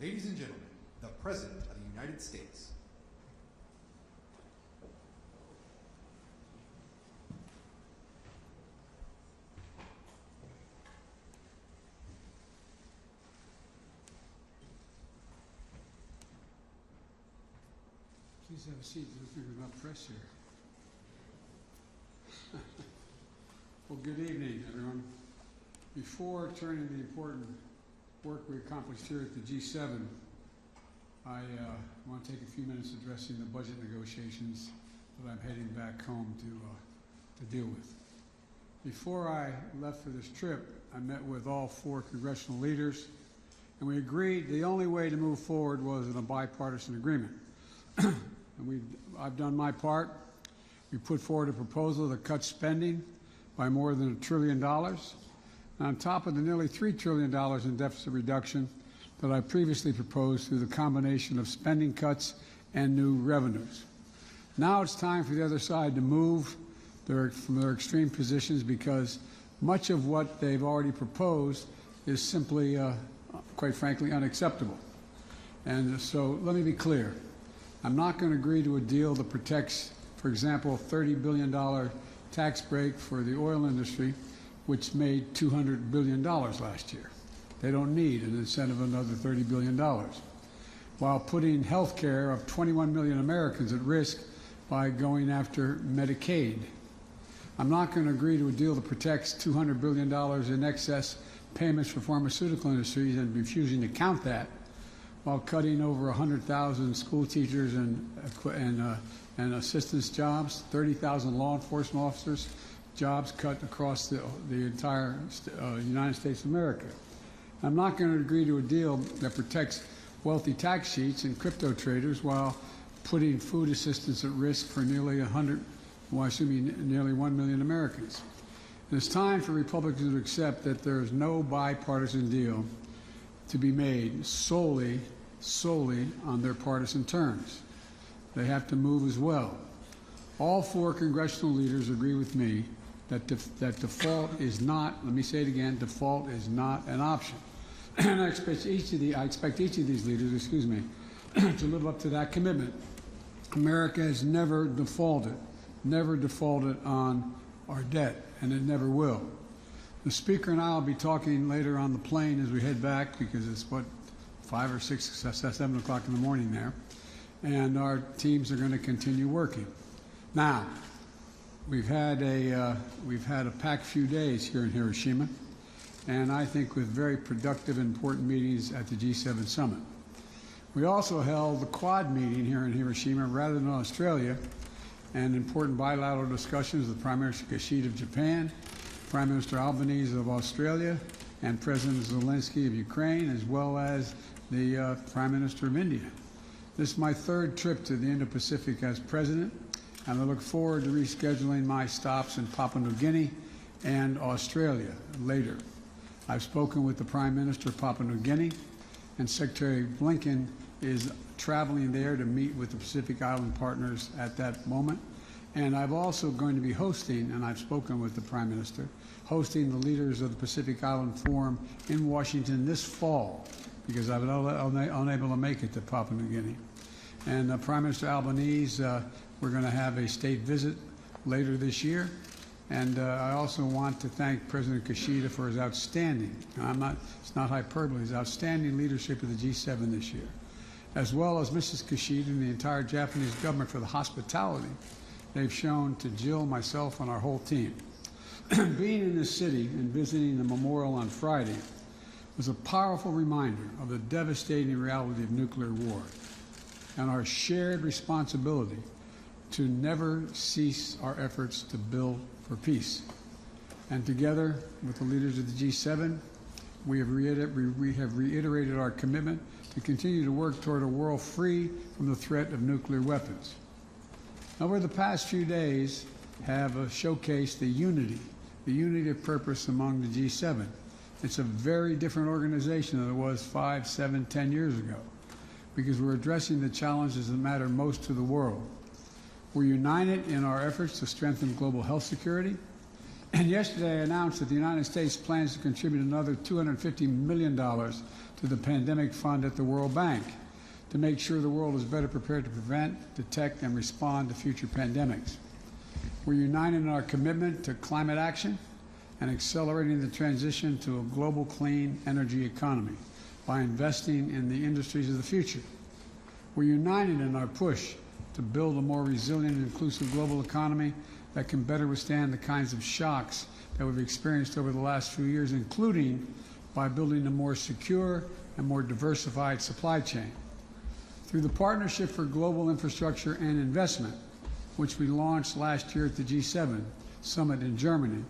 Ladies and gentlemen, the President of the United States. Please have a seat. There's enough press here. Well, good evening, everyone. Before turning to the important work we accomplished here at the G7, I want to take a few minutes addressing the budget negotiations that I'm heading back home to deal with. Before I left for this trip, I met with all 4 congressional leaders, and we agreed the only way to move forward was in a bipartisan agreement. And I've done my part. We put forward a proposal that cuts spending by more than $1 trillion, on top of the nearly $3 trillion in deficit reduction that I previously proposed through the combination of spending cuts and new revenues. Now it's time for the other side to move from their extreme positions, because much of what they've already proposed is simply, quite frankly, unacceptable. And so let me be clear. I'm not going to agree to a deal that protects, for example, a $30 billion tax break for the oil industry, which made $200 billion last year. They don't need an incentive of another $30 billion, while putting health care of 21 million Americans at risk by going after Medicaid. I'm not going to agree to a deal that protects $200 billion in excess payments for pharmaceutical industries and refusing to count that, while cutting over 100,000 school teachers and assistance jobs, 30,000 law enforcement officers, jobs cut across the entire United States of America. I'm not going to agree to a deal that protects wealthy tax sheets and crypto traders while putting food assistance at risk for nearly 1 million Americans. And it's time for Republicans to accept that there is no bipartisan deal to be made solely on their partisan terms. They have to move as well. All 4 congressional leaders agree with me that default is not, let me say it again, default is not an option. And I expect each of these leaders, to live up to that commitment. America has never defaulted on our debt, and it never will. The Speaker and I will be talking later on the plane as we head back, because it's 5 or 6, 7 o'clock in the morning there, and our teams are going to continue working. Now, we've had a packed few days here in Hiroshima, and I think with very productive and important meetings at the G7 summit. We also held the Quad meeting here in Hiroshima rather than Australia, and important bilateral discussions with Prime Minister Kishida of Japan, Prime Minister Albanese of Australia, and President Zelensky of Ukraine, as well as the Prime Minister of India. This is my 3rd trip to the Indo-Pacific as President, and I look forward to rescheduling my stops in Papua New Guinea and Australia later. I've spoken with the Prime Minister of Papua New Guinea, and Secretary Blinken is traveling there to meet with the Pacific Island partners at that moment. And I'm also going to be hosting, and I've spoken with the Prime Minister, hosting the leaders of the Pacific Island Forum in Washington this fall, because I've been unable to make it to Papua New Guinea. And Prime Minister Albanese, we're going to have a state visit later this year. And I also want to thank President Kishida for his outstanding, it's not hyperbole, his outstanding leadership of the G7 this year, as well as Mrs. Kishida and the entire Japanese government for the hospitality they've shown to Jill, myself, and our whole team. Being in this city and visiting the memorial on Friday was a powerful reminder of the devastating reality of nuclear war and our shared responsibility to never cease our efforts to build for peace. And together with the leaders of the G7, we have reiterated our commitment to continue to work toward a world free from the threat of nuclear weapons. Over the past few days have showcased the unity of purpose among the G7. It's a very different organization than it was 5, 7, 10 years ago, because we're addressing the challenges that matter most to the world. We're united in our efforts to strengthen global health security And yesterday I announced that the United States plans to contribute another $250 million to the pandemic fund at the World Bank to make sure the world is better prepared to prevent, detect, and respond to future pandemics. We're united in our commitment to climate action and accelerating the transition to a global clean energy economy by investing in the industries of the future. We're united in our push to build a more resilient and inclusive global economy that can better withstand the kinds of shocks that we've experienced over the last few years, including by building a more secure and more diversified supply chain. Through the Partnership for Global Infrastructure and Investment, which we launched last year at the G7 summit in Germany,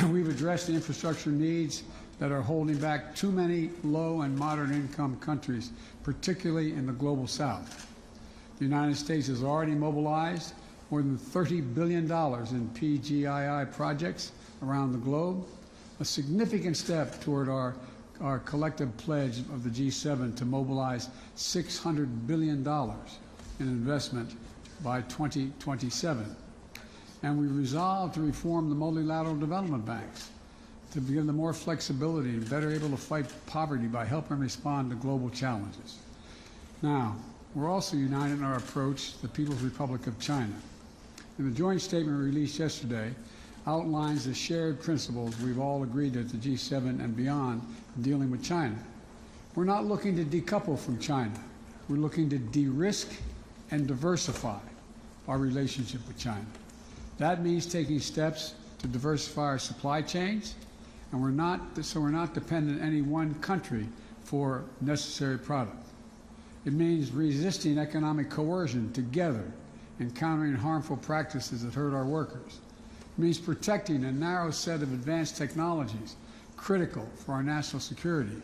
we've addressed the infrastructure needs that are holding back too many low and moderate income countries, particularly in the global south. The United States has already mobilized more than $30 billion in PGII projects around the globe, a significant step toward our collective pledge of the G7 to mobilize $600 billion in investment by 2027. And we resolved to reform the multilateral development banks to give them more flexibility and better able to fight poverty by helping respond to global challenges. Now, we're also united in our approach to the People's Republic of China. And the joint statement released yesterday outlines the shared principles we've all agreed at the G7 and beyond in dealing with China. We're not looking to decouple from China. We're looking to de-risk and diversify our relationship with China. That means taking steps to diversify our supply chains, and we're not dependent on any one country for necessary product. It means resisting economic coercion together and countering harmful practices that hurt our workers. It means protecting a narrow set of advanced technologies critical for our national security.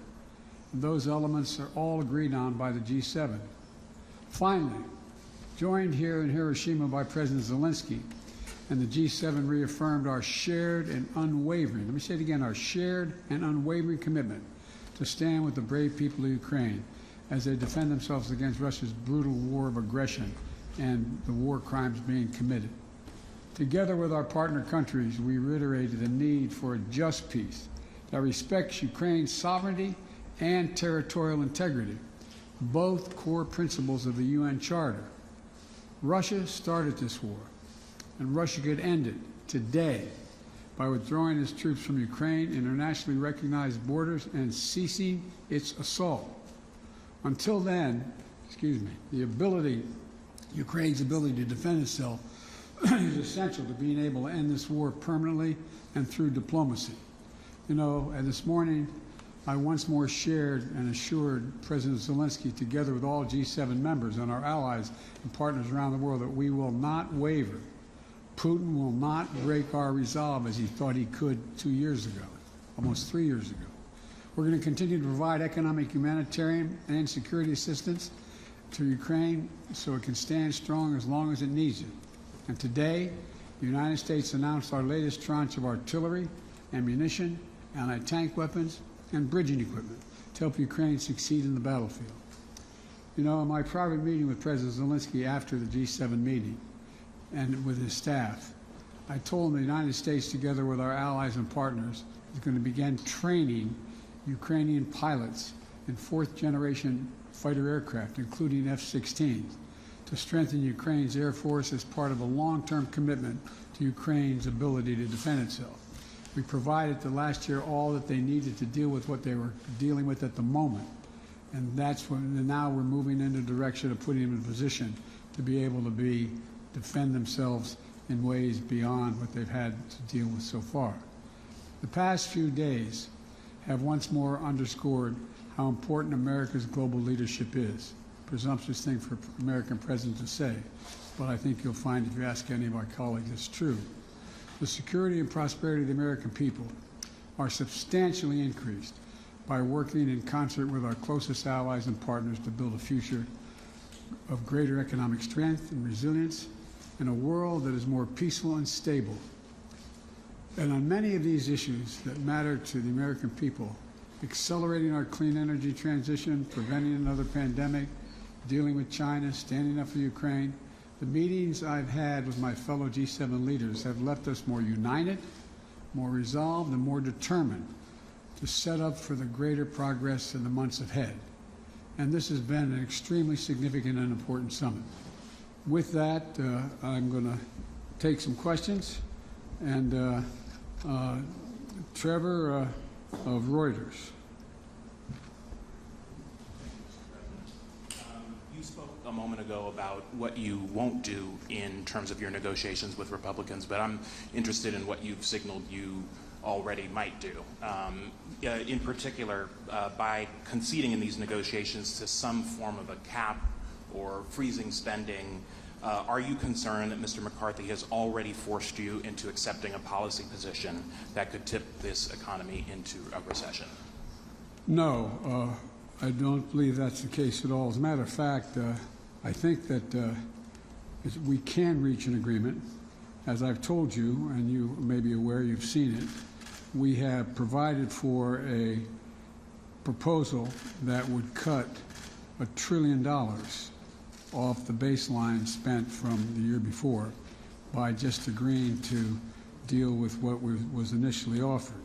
And those elements are all agreed on by the G7. Finally, joined here in Hiroshima by President Zelensky, and the G7 reaffirmed our shared and unwavering, let me say it again, our shared and unwavering commitment to stand with the brave people of Ukraine as they defend themselves against Russia's brutal war of aggression and the war crimes being committed. Together with our partner countries, we reiterated the need for a just peace that respects Ukraine's sovereignty and territorial integrity, both core principles of the UN Charter. Russia started this war, and Russia could end it today by withdrawing its troops from Ukraine, internationally recognized borders, and ceasing its assault. Until then, Ukraine's ability to defend itself is essential to being able to end this war permanently and through diplomacy. You know, and this morning, I once more shared and assured President Zelensky, together with all G7 members and our allies and partners around the world, that we will not waver. Putin will not break our resolve as he thought he could 2 years ago, almost 3 years ago. We're going to continue to provide economic, humanitarian, and security assistance to Ukraine so it can stand strong as long as it needs it. And today, the United States announced our latest tranche of artillery, ammunition, anti-tank weapons, and bridging equipment to help Ukraine succeed in the battlefield. You know, in my private meeting with President Zelensky after the G7 meeting and with his staff, I told him the United States, together with our allies and partners, is going to begin training Ukrainian pilots in fourth-generation fighter aircraft, including F-16s, to strengthen Ukraine's Air Force as part of a long-term commitment to Ukraine's ability to defend itself. We provided the last year all that they needed to deal with what they were dealing with at the moment. And that's when now we're moving in the direction of putting them in a position to be able to defend themselves in ways beyond what they've had to deal with so far. The past few days have once more underscored how important America's global leadership is. Presumptuous thing for American presidents to say, but I think you'll find if you ask any of our colleagues it's true. The security and prosperity of the American people are substantially increased by working in concert with our closest allies and partners to build a future of greater economic strength and resilience in a world that is more peaceful and stable. And on many of these issues that matter to the American people, accelerating our clean energy transition, preventing another pandemic, dealing with China, standing up for Ukraine, the meetings I've had with my fellow G7 leaders have left us more united, more resolved, and more determined to set up for the greater progress in the months ahead. And this has been an extremely significant and important summit. With that, I'm going to take some questions. And Trevor of Reuters. You spoke a moment ago about what you won't do in terms of your negotiations with Republicans, but I'm interested in what you've signaled you already might do. In particular, by conceding in these negotiations to some form of a cap or freezing spending, are you concerned that Mr. McCarthy has already forced you into accepting a policy position that could tip this economy into a recession? No, I don't believe that's the case at all. As a matter of fact, I think that we can reach an agreement. As I've told you, and you may be aware, you've seen it, we have provided for a proposal that would cut $1 trillion off the baseline spent from the year before by just agreeing to deal with what was initially offered.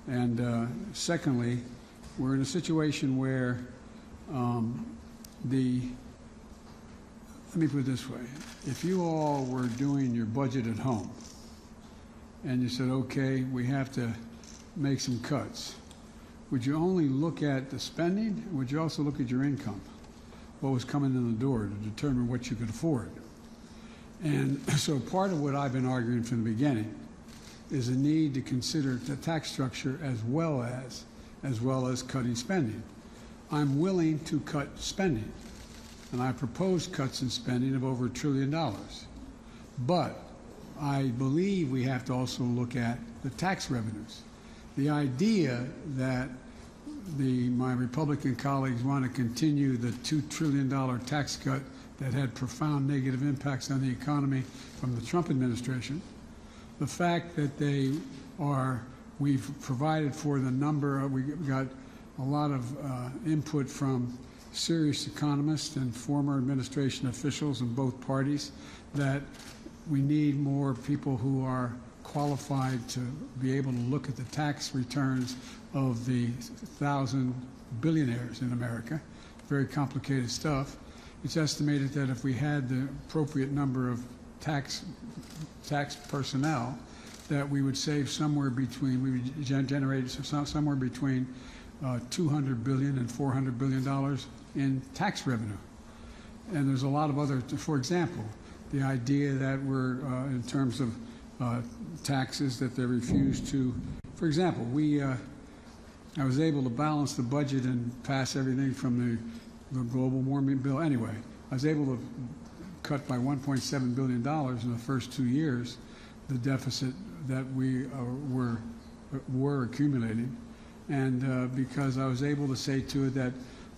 And secondly, we're in a situation where let me put it this way. If you all were doing your budget at home and you said, okay, we have to make some cuts, would you only look at the spending, or would you also look at your income, what was coming in the door, to determine what you could afford? And so part of what I've been arguing from the beginning is a need to consider the tax structure as well as cutting spending. I'm willing to cut spending, and I propose cuts in spending of over $1 trillion. But I believe we have to also look at the tax revenues. The idea that my Republican colleagues want to continue the $2 trillion tax cut that had profound negative impacts on the economy from the Trump administration, the fact that we've provided for the number, we got a lot of input from serious economists and former administration officials in both parties that we need more people who are qualified to be able to look at the tax returns of the 1,000 billionaires in America. Very complicated stuff. It's estimated that if we had the appropriate number of tax personnel, that we would save somewhere between, we would generate somewhere between $200 billion and $400 billion in tax revenue. And there's a lot of other, for example, the idea that we're, in terms of taxes, that they refuse to, for example, I was able to balance the budget and pass everything from the global warming bill. Anyway, I was able to cut by $1.7 billion in the first 2 years the deficit that we were accumulating. And because I was able to say to it that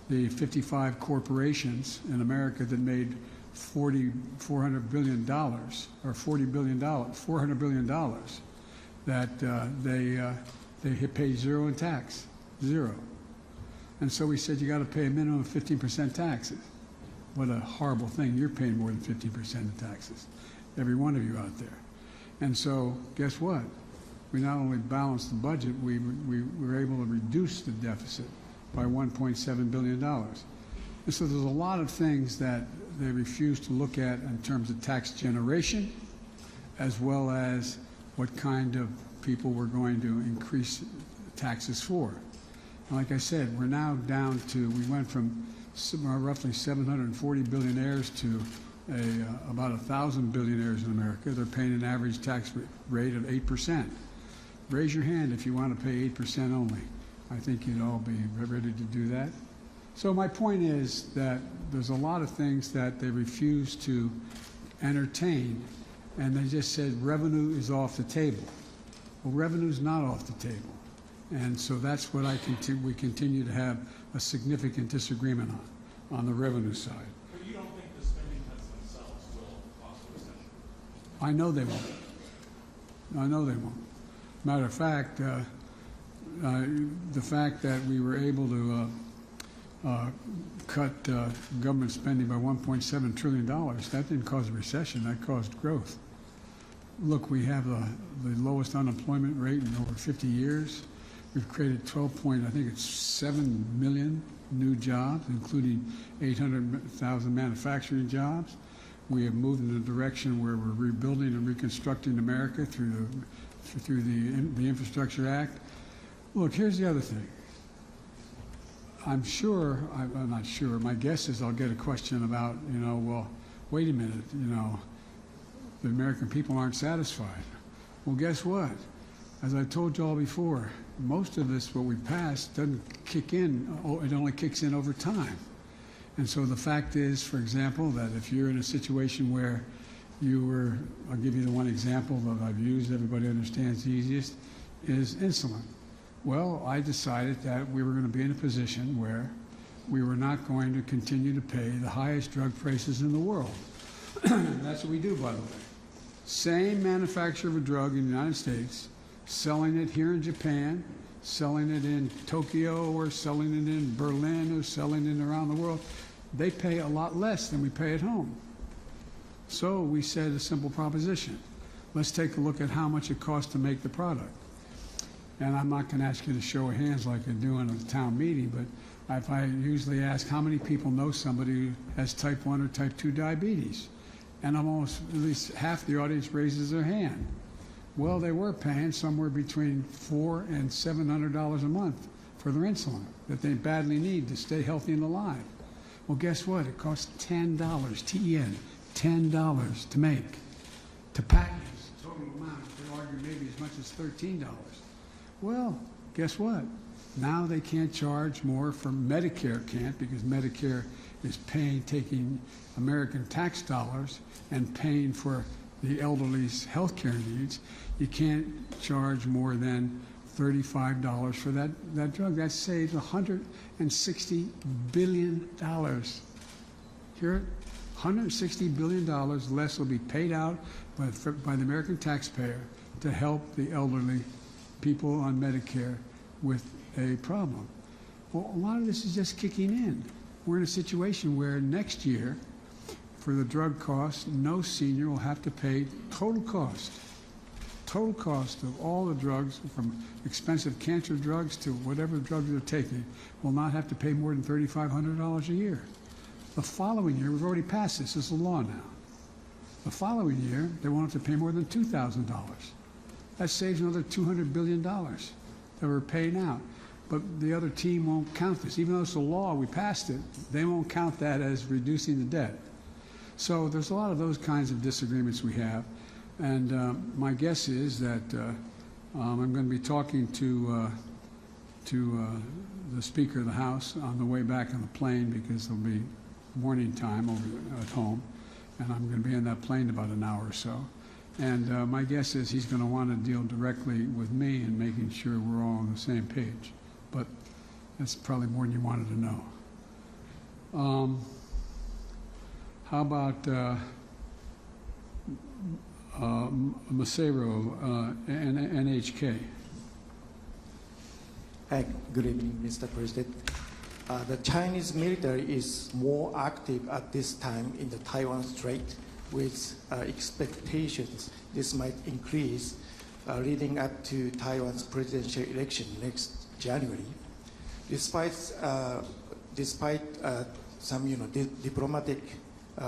the 55 corporations in America that made $400 billion, or $400 billion, that they pay zero in tax, zero. And so we said, you got to pay a minimum of 15% taxes. What a horrible thing. You're paying more than 15% in taxes, every one of you out there. And so guess what? We not only balanced the budget, we were able to reduce the deficit by $1.7 billion. And so there's a lot of things that they refuse to look at in terms of tax generation, as well as what kind of people we're going to increase taxes for. And like I said, we're now down to, we went from roughly 740 billionaires to about 1,000 billionaires in America. They're paying an average tax rate of 8%. Raise your hand if you want to pay 8% only. I think you'd all be ready to do that. So my point is that there's a lot of things that they refuse to entertain, and they just said revenue is off the table. Well, revenue's not off the table. And so that's what we continue to have a significant disagreement on the revenue side. But you don't think the spending cuts themselves will cause a recession? I know they won't. I know they won't. Matter of fact, the fact that we were able to cut government spending by $1.7 trillion, that didn't cause a recession, that caused growth. look, we have the lowest unemployment rate in over 50 years. We've created 7 million new jobs, including 800,000 manufacturing jobs. We have moved in a direction where we're rebuilding and reconstructing America through the Infrastructure Act. Look, here's the other thing. I'm not sure, my guess is I'll get a question about, well, wait a minute, the American people aren't satisfied. Well, guess what? As I told you all before, most of this, what we passed, doesn't kick in, it only kicks in over time. And so the fact is, for example, that if you're in a situation where I'll give you the one example that I've used, everybody understands the easiest, is insulin. Well, I decided that we were going to be in a position where we were not going to continue to pay the highest drug prices in the world. And that's what we do, by the way. Same manufacturer of a drug in the United States, selling it here in Japan, selling it in Tokyo, or selling it in Berlin, or selling it around the world, they pay a lot less than we pay at home. So we said a simple proposition. Let's take a look at how much it costs to make the product. And I'm not going to ask you to show of hands like I do in a town meeting, but if I usually ask how many people know somebody who has type 1 or type 2 diabetes, and almost at least half the audience raises their hand. Well, they were paying somewhere between $400 and $700 a month for their insulin that they badly need to stay healthy and alive. Well, guess what? It costs $10, T-E-N, $10 to make. To package, total amount, they argue maybe as much as $13. Well, guess what? Now they can't charge more for Medicare can't, because Medicare is taking American tax dollars and paying for the elderly's health care needs. You can't charge more than $35 for that drug. That saves $160 billion. Hear it? $160 billion less will be paid out by the American taxpayer to help the elderly people on Medicare with a problem. Well, a lot of this is just kicking in. We're in a situation where next year, for the drug cost, no senior will have to pay total cost of all the drugs, from expensive cancer drugs to whatever drugs they're taking, will not have to pay more than $3,500 a year. The following year, we've already passed this as a law now. The following year, they won't have to pay more than $2,000. That saves another $200 billion that we're paying out. But the other team won't count this. Even though it's a law, we passed it, they won't count that as reducing the debt. So there's a lot of those kinds of disagreements we have. And my guess is that I'm going to be talking to the Speaker of the House on the way back on the plane, because there'll be morning time over at home, and I'm going to be in that plane about an hour or so. And my guess is he's going to want to deal directly with me and making sure we're all on the same page. But that's probably more than you wanted to know. How about Macero, NHK? Hi, good evening, Mr. President. The Chinese military is more active at this time in the Taiwan Strait, with expectations this might increase leading up to Taiwan's presidential election next January. Despite some diplomatic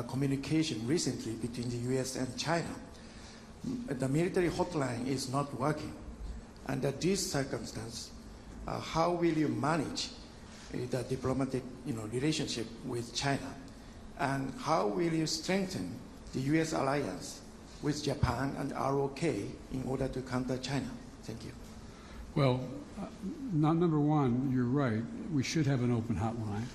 communication recently between the U.S. and China, the military hotline is not working. Under this circumstance, how will you manage the diplomatic relationship with China? And how will you strengthen the U.S. alliance with Japan and ROK in order to counter China? Thank you. Well, number one, you're right. We should have an open hotline.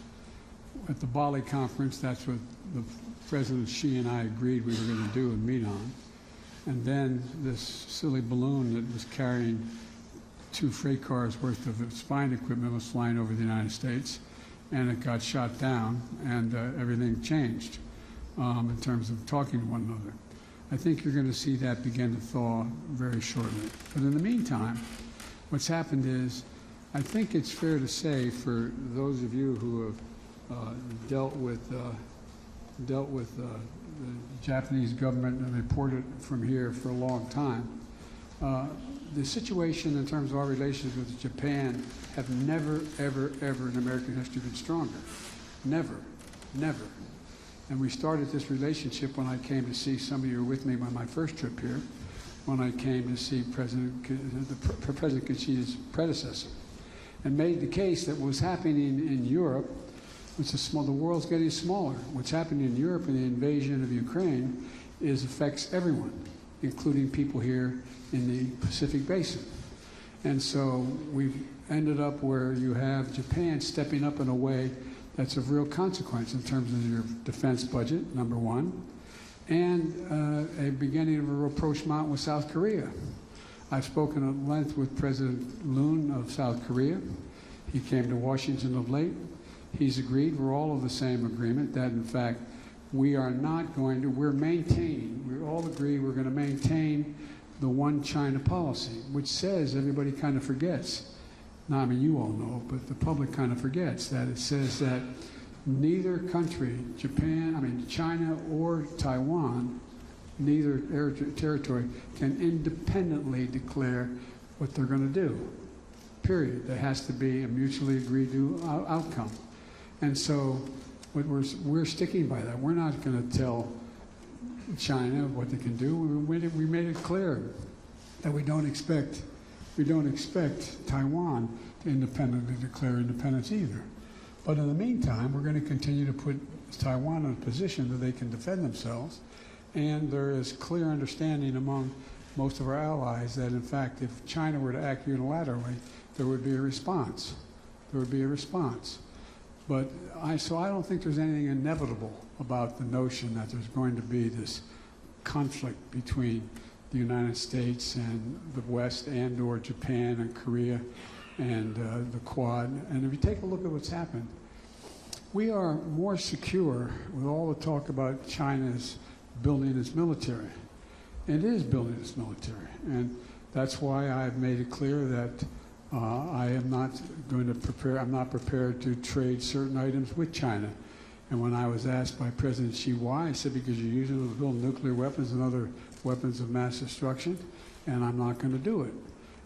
At the Bali conference, that's what the President Xi and I agreed we were going to do and meet on. And then this silly balloon that was carrying 2 freight cars worth of spine equipment was flying over the United States, and it got shot down, and everything changed in terms of talking to one another. I think you're going to see that begin to thaw very shortly. But in the meantime, what's happened is, I think it's fair to say, for those of you who have dealt with dealt with the Japanese government and reported from here for a long time. The situation in terms of our relations with Japan have never, ever, ever in American history been stronger. Never, never. And we started this relationship when I came to see, some of you were with me on my first trip here, when I came to see President Kishida's predecessor, and made the case that what's happening in Europe, the world's getting smaller. What's happening in Europe in the invasion of Ukraine affects everyone, including people here in the Pacific Basin. And so we've ended up where you have Japan stepping up in a way that's of real consequence in terms of your defense budget, number one, and a beginning of a rapprochement with South Korea. I've spoken at length with President Moon of South Korea. He came to Washington of late. He's agreed, we're all of the same agreement, that in fact we are not going to, we're maintaining, we all agree we're going to maintain the one China policy, which says, everybody kind of forgets, now I mean you all know, but the public kind of forgets that it says that neither country, China or Taiwan, neither territory can independently declare what they're going to do, period. There has to be a mutually agreed to outcome. And so we're sticking by that. We're not going to tell China what they can do. We made it clear that we don't expect Taiwan to independently declare independence either. But in the meantime, we're going to continue to put Taiwan in a position that they can defend themselves. And there is clear understanding among most of our allies that, in fact, if China were to act unilaterally, there would be a response. There would be a response. But so I don't think there's anything inevitable about the notion that there's going to be this conflict between the United States and the West and or Japan and Korea and the Quad. And if you take a look at what's happened, we are more secure with all the talk about China's building its military. It is building its military. And that's why I've made it clear that I am not going to I'm not prepared to trade certain items with China. And when I was asked by President Xi why, I said, because you're using them to build nuclear weapons and other weapons of mass destruction, and I'm not going to do it.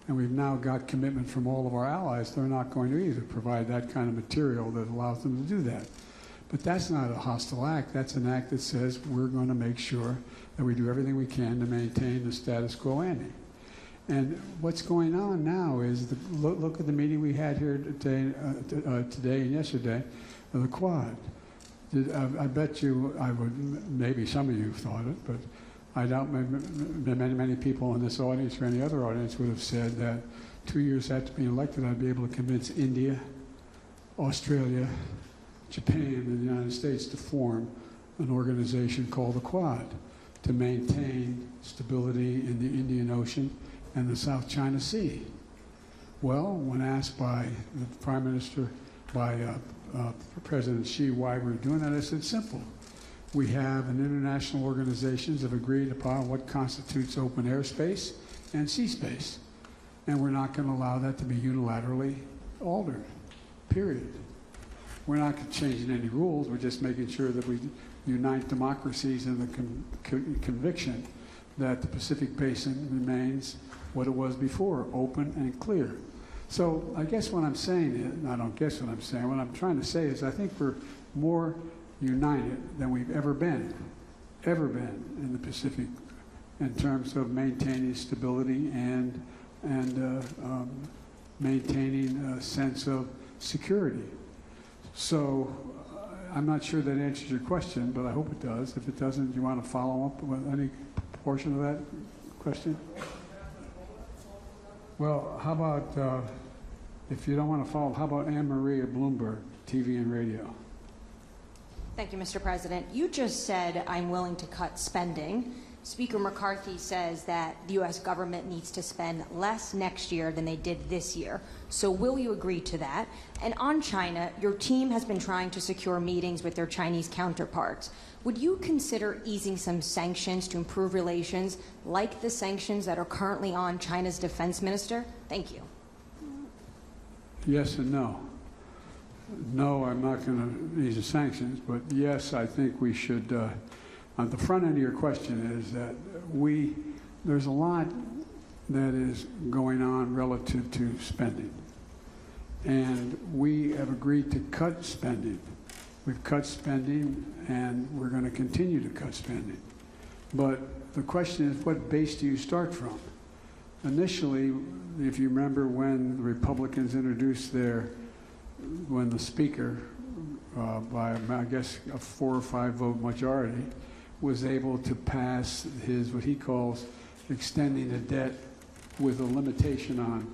And we've now got commitment from all of our allies. They're not going to either provide that kind of material that allows them to do that. But that's not a hostile act. That's an act that says we're going to make sure that we do everything we can to maintain the status quo ante. And what's going on now is, look at the meeting we had here today and yesterday, of the Quad. I bet you, maybe some of you thought it, but I doubt many people in this audience or any other audience would have said that 2 years after being elected, I'd be able to convince India, Australia, Japan, and the United States to form an organization called the Quad to maintain stability in the Indian Ocean and the South China Sea. Well, when asked by the Prime Minister, by President Xi why we're doing that, I said, simple. We have an international organizations have agreed upon what constitutes open airspace and sea space. And we're not going to allow that to be unilaterally altered, period. We're not changing any rules. We're just making sure that we unite democracies in the conviction that the Pacific Basin remains what it was before, open and clear. So I guess what I'm saying is, I don't guess what I'm saying, what I'm trying to say is I think we're more united than we've ever been in the Pacific in terms of maintaining stability and maintaining a sense of security. So I'm not sure that answers your question, but I hope it does. If it doesn't, do you want to follow up with any portion of that question? Well, how about, if you don't want to follow, how about Anne Marie at Bloomberg, TV and radio? Thank you, Mr. President. You just said, I'm willing to cut spending. Speaker McCarthy says that the U.S. government needs to spend less next year than they did this year. So will you agree to that? And on China, your team has been trying to secure meetings with their Chinese counterparts. Would you consider easing some sanctions to improve relations, like the sanctions that are currently on China's defense minister? Thank you. Yes and no. No, I'm not going to ease the sanctions, but yes, I think we should. On the front end of your question is that there's a lot that is going on relative to spending. And we have agreed to cut spending. We've cut spending, and we're going to continue to cut spending. But the question is, what base do you start from? Initially, if you remember when the Republicans introduced when the Speaker, by I guess a 4 or 5 vote majority, was able to pass what he calls extending the debt with a limitation on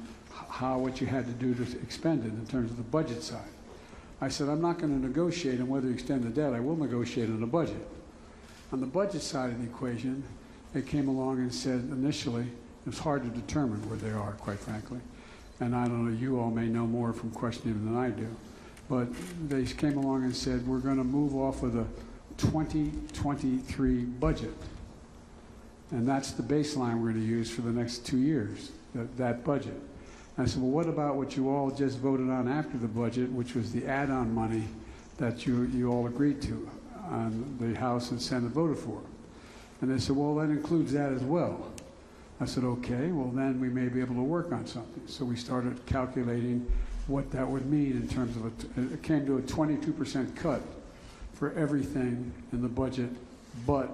what you had to do to expend it in terms of the budget side. I said, I'm not going to negotiate on whether you extend the debt. I will negotiate on the budget. On the budget side of the equation, they came along and said initially, it's hard to determine where they are, quite frankly. And I don't know, you all may know more from questioning than I do. But they came along and said, we're going to move off of the 2023 budget. And that's the baseline we're going to use for the next 2 years, that budget. And I said, well, what about what you all just voted on after the budget, which was the add-on money that you all agreed to, and the House and Senate voted for? And they said, well, that includes that as well. I said, okay, well, then we may be able to work on something. So we started calculating what that would mean in terms of it came to a 22% cut for everything in the budget, but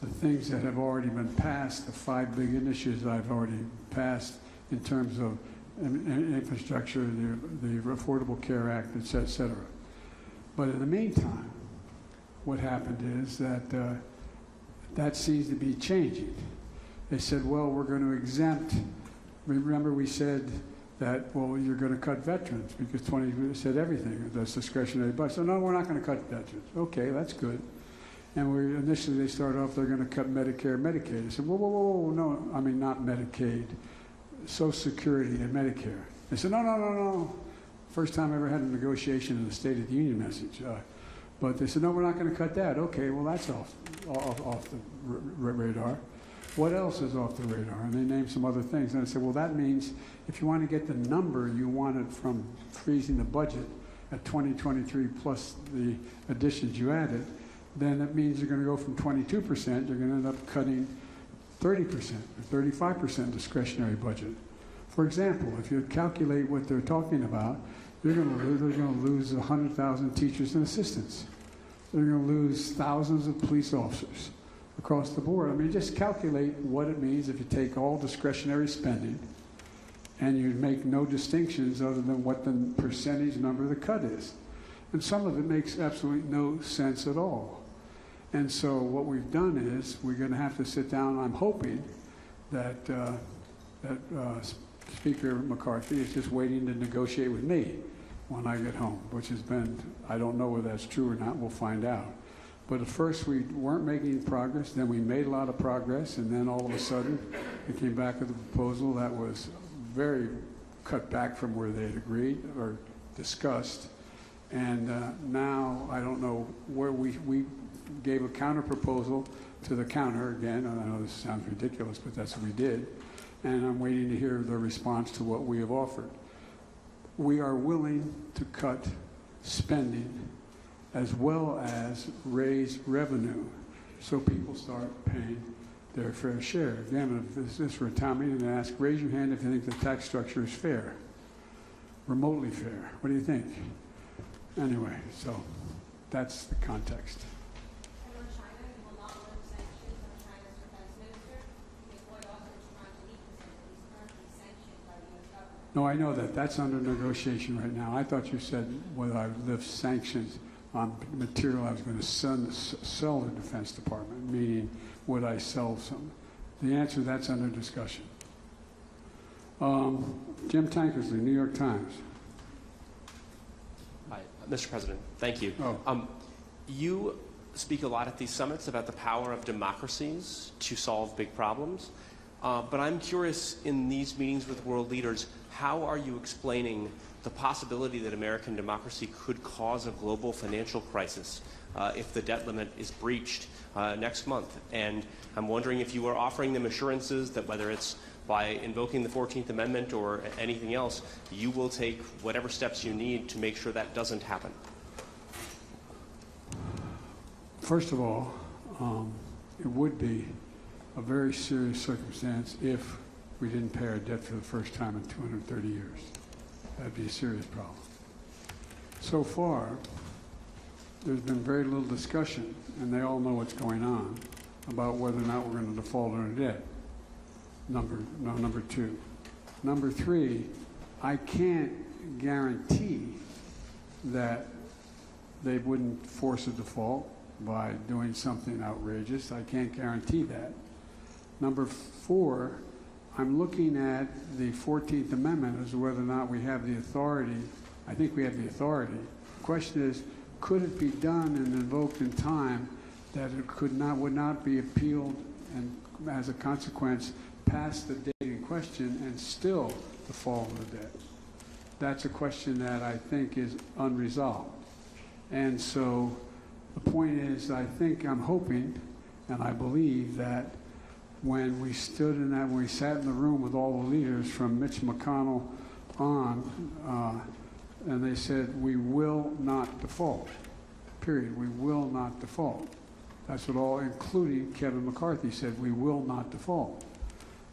the things that have already been passed, the 5 big initiatives that I've already passed in terms of infrastructure, the Affordable Care Act, et cetera. But in the meantime, what happened is that that seems to be changing. They said, well, we're going to exempt. Remember we said that, well, you're going to cut veterans because 20 said everything. That's discretionary budget. So no, we're not going to cut veterans. Okay, that's good. And initially they started off, they're going to cut Medicare, Medicaid. I said, whoa, whoa, whoa, no, I mean not Medicaid, Social Security and Medicare. They said, no, no, no, no. First time I ever had a negotiation in the State of the Union message. But they said, no, we're not going to cut that. Okay, well, that's off the radar. What else is off the radar? And they named some other things. And I said, well, that means if you want to get the number you wanted from freezing the budget at 2023 plus the additions you added, then that means you're going to go from 22%, you're going to end up cutting 30% or 35% discretionary budget. For example, if you calculate what they're talking about, they're going to lose 100,000 teachers and assistants. They're going to lose thousands of police officers across the board. I mean, just calculate what it means if you take all discretionary spending and you make no distinctions other than what the percentage number of the cut is. And some of it makes absolutely no sense at all. And so what we've done is we're going to have to sit down. I'm hoping that Speaker McCarthy is just waiting to negotiate with me when I get home, which has been, I don't know whether that's true or not. We'll find out. But at first we weren't making progress, then we made a lot of progress, and then all of a sudden we came back with a proposal that was very cut back from where they had agreed or discussed. And now I don't know where we gave a counter proposal to the counter again. I know this sounds ridiculous, but that's what we did. And I'm waiting to hear the response to what we have offered. We are willing to cut spending as well as raise revenue so people start paying their fair share. Again, if this is for a town meeting, I ask, raise your hand if you think the tax structure is fair, remotely fair. What do you think? Anyway, so that's the context. And on China, you will not lift sanctions on China's defense minister because White House is trying to weaken him, but he's currently sanctioned by the U.S. government. No, I know that. That's under negotiation right now. I thought you said whether I would lift sanctions on material I was going to sell the Defense Department, meaning would I sell some? The answer, that's under discussion. Jim Tankersley, New York Times. Hi, Mr. President, thank you. Oh. You speak a lot at these summits about the power of democracies to solve big problems, but I'm curious in these meetings with world leaders, how are you explaining the possibility that American democracy could cause a global financial crisis if the debt limit is breached next month? And I'm wondering if you are offering them assurances that whether it's by invoking the 14th Amendment or anything else, you will take whatever steps you need to make sure that doesn't happen? First of all, it would be a very serious circumstance if we didn't pay our debt for the first time in 230 years. That'd be a serious problem. So far, there's been very little discussion, and they all know what's going on, about whether or not we're going to default on our debt. Number two. Number three, I can't guarantee that they wouldn't force a default by doing something outrageous. I can't guarantee that. Number four, I'm looking at the 14th Amendment as to whether or not we have the authority. I think we have the authority. The question is, could it be done and invoked in time that it would not be appealed and as a consequence past the date in question and still default on the debt? That's a question that I think is unresolved. And so the point is, I'm hoping and I believe that when we sat in the room with all the leaders from Mitch McConnell on, and they said, we will not default, period. We will not default. That's what all, including Kevin McCarthy, said, we will not default.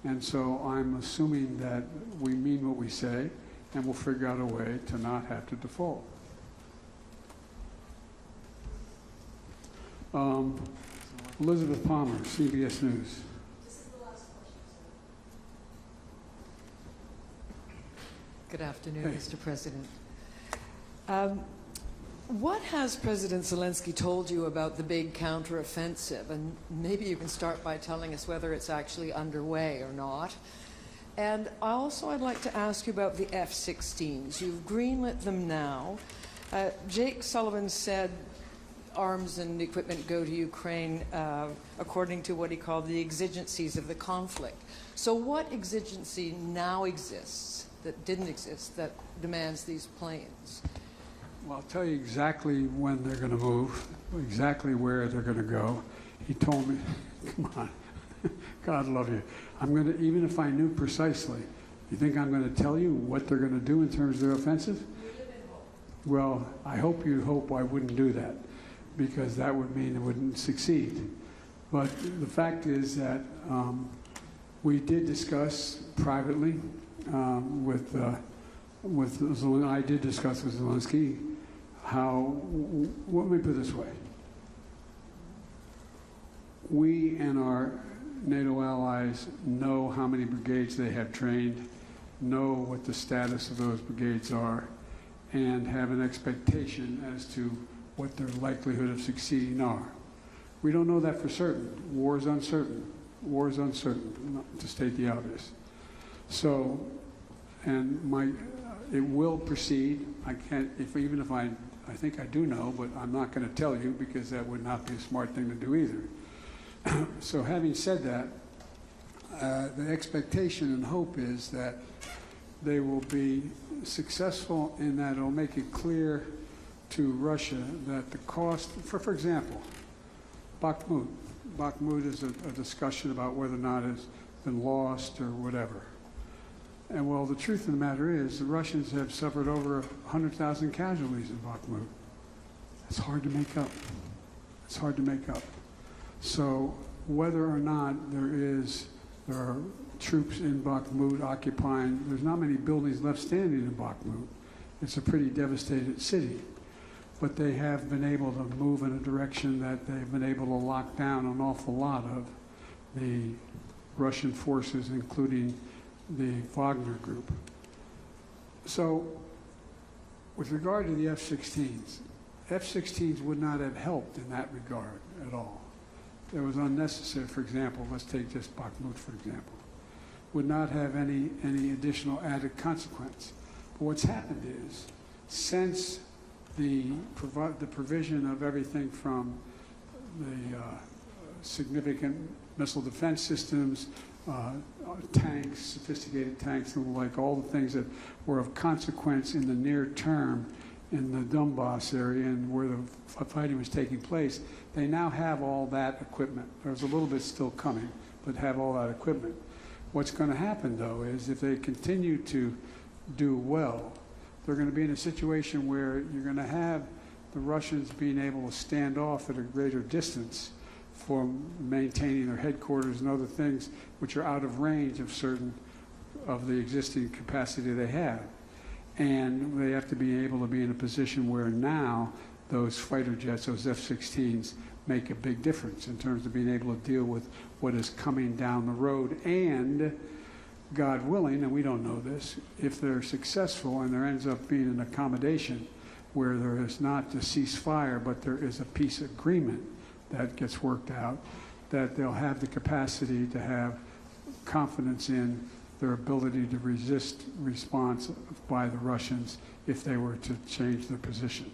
And so I'm assuming that we mean what we say, and we'll figure out a way to not have to default. Elizabeth Palmer, CBS News. Good afternoon, Mr. President. What has President Zelensky told you about the big counteroffensive? And maybe you can start by telling us whether it's actually underway or not. And I'd like to ask you about the F-16s. You've greenlit them now. Jake Sullivan said arms and equipment go to Ukraine according to what he called the exigencies of the conflict. So what exigency now exists that didn't exist that demands these planes? Well, I'll tell you exactly when they're going to move, exactly where they're going to go. He told me, come on, God love you. I'm going to, even if I knew precisely, you think I'm going to tell you what they're going to do in terms of their offensive? Well, I hope I wouldn't do that, because that would mean it wouldn't succeed. But the fact is that we did discuss privately I did discuss with Zelensky let me put it this way. We and our NATO allies know how many brigades they have trained, know what the status of those brigades are, and have an expectation as to what their likelihood of succeeding are. We don't know that for certain. War is uncertain. War is uncertain, to state the obvious. So, and it will proceed. I can't, even if I think I do know, but I'm not going to tell you because that would not be a smart thing to do either. So having said that, the expectation and hope is that they will be successful in that it'll make it clear to Russia that the cost, for example, Bakhmut. Bakhmut is a discussion about whether or not it's been lost or whatever. And well, the truth of the matter is the Russians have suffered over 100,000 casualties in Bakhmut. It's hard to make up. It's hard to make up. So whether or not there are troops in Bakhmut occupying, there's not many buildings left standing in Bakhmut. It's a pretty devastated city. But they have been able to move in a direction that they've been able to lock down an awful lot of the Russian forces, including the Wagner group. So with regard to the F-16s, F-16s would not have helped in that regard at all. It was unnecessary. For example, let's take just Bakhmut, for example. Would not have any additional added consequence. But what's happened is, since the provision of everything from the significant missile defense systems, tanks, sophisticated tanks, and like all the things that were of consequence in the near term in the Donbass area and where the fighting was taking place, they now have all that equipment. There's a little bit still coming, but have all that equipment. What's going to happen, though, is if they continue to do well, they're going to be in a situation where you're going to have the Russians being able to stand off at a greater distance from maintaining their headquarters and other things which are out of range of certain of the existing capacity they have. And they have to be able to be in a position where now those fighter jets, those F-16s, make a big difference in terms of being able to deal with what is coming down the road. And God willing, and we don't know this, if they're successful and there ends up being an accommodation where there is not the ceasefire, but there is a peace agreement that gets worked out, that they'll have the capacity to have confidence in their ability to resist response by the Russians if they were to change their position.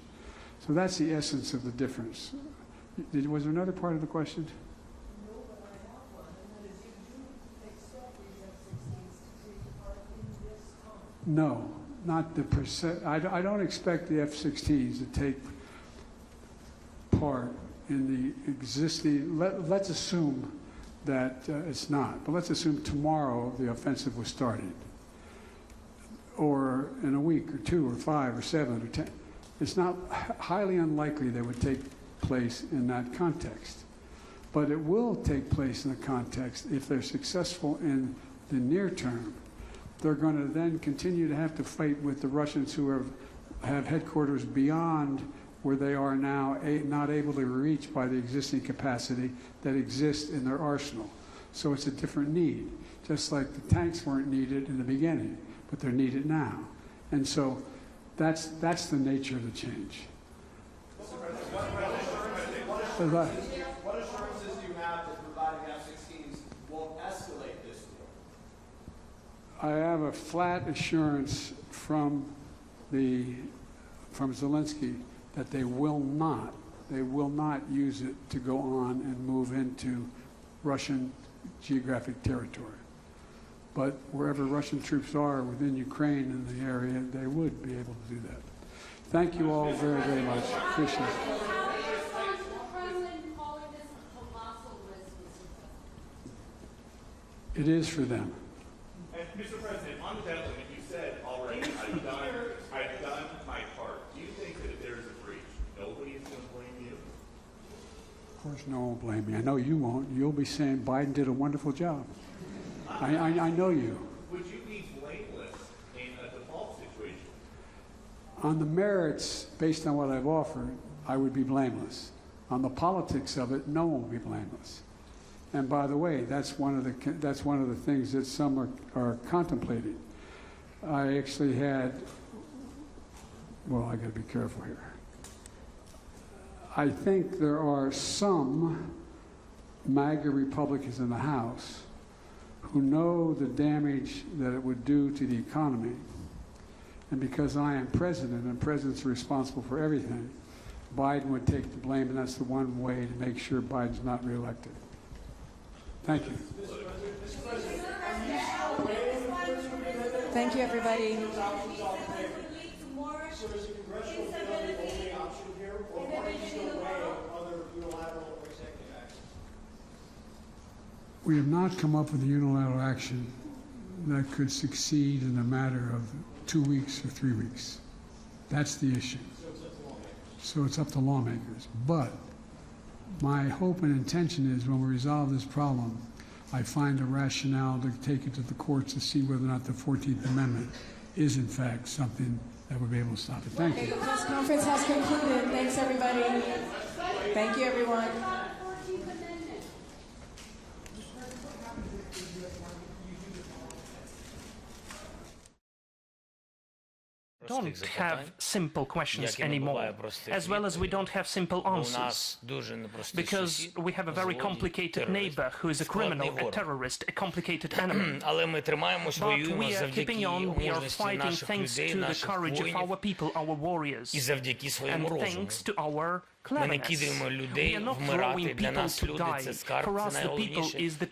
So that's the essence of the difference. Was there another part of the question? No, but I have one, and that is you do expect these F-16s to take part in this conflict? No, not the percent. I don't expect the F-16s to take part in the existing. Let's assume that it's not, but let's assume tomorrow the offensive was started, or in a week or 2 or 5 or 7 or 10. It's not highly unlikely they would take place in that context, but it will take place in the context if they're successful in the near term. They're going to then continue to have to fight with the Russians who have headquarters beyond where they are now not able to reach by the existing capacity that exists in their arsenal. So it's a different need, just like the tanks weren't needed in the beginning, but they're needed now. And so that's the nature of the change. What assurances do you have that providing F-16s won't escalate this war? I have a flat assurance from Zelensky that they will not use it to go on and move into Russian geographic territory. But wherever Russian troops are within Ukraine and the area, they would be able to do that. Thank you all very, very much. Appreciate it. How do you respond to the president calling this a colossal risk, Mr. President? It is for them. And Mr. President, on the debt limit, you said already, I've done my part. Do you think that if there is a breach, nobody is going to blame you? Of course, no one will blame me. I know you won't. You'll be saying Biden did a wonderful job. I know you. Would you be blameless in a default situation? On the merits, based on what I've offered, I would be blameless. On the politics of it, no one will be blameless. And by the way, that's one of the things that some are contemplating. I actually had, well, I got to be careful here. I think there are some MAGA Republicans in the House who know the damage that it would do to the economy. And because I am president and president's responsible for everything, Biden would take the blame, and that's the one way to make sure Biden's not reelected. Thank you. Thank you, everybody. We have not come up with a unilateral action that could succeed in a matter of 2 weeks or 3 weeks. That's the issue. So it's up to lawmakers. But my hope and intention is when we resolve this problem, I find a rationale to take it to the courts to see whether or not the 14th Amendment is in fact something that would be able to stop it. Thank you. The press conference has concluded. Thanks, everybody. Thank you, everyone. Don't have simple questions anymore, as well as we don't have simple answers, because we have a very complicated neighbor who is a criminal, a terrorist, a complicated enemy. But we are keeping on, we are fighting thanks to the courage of our people, our warriors, and thanks to our cleverness. We are not throwing people to die. For us, the people is the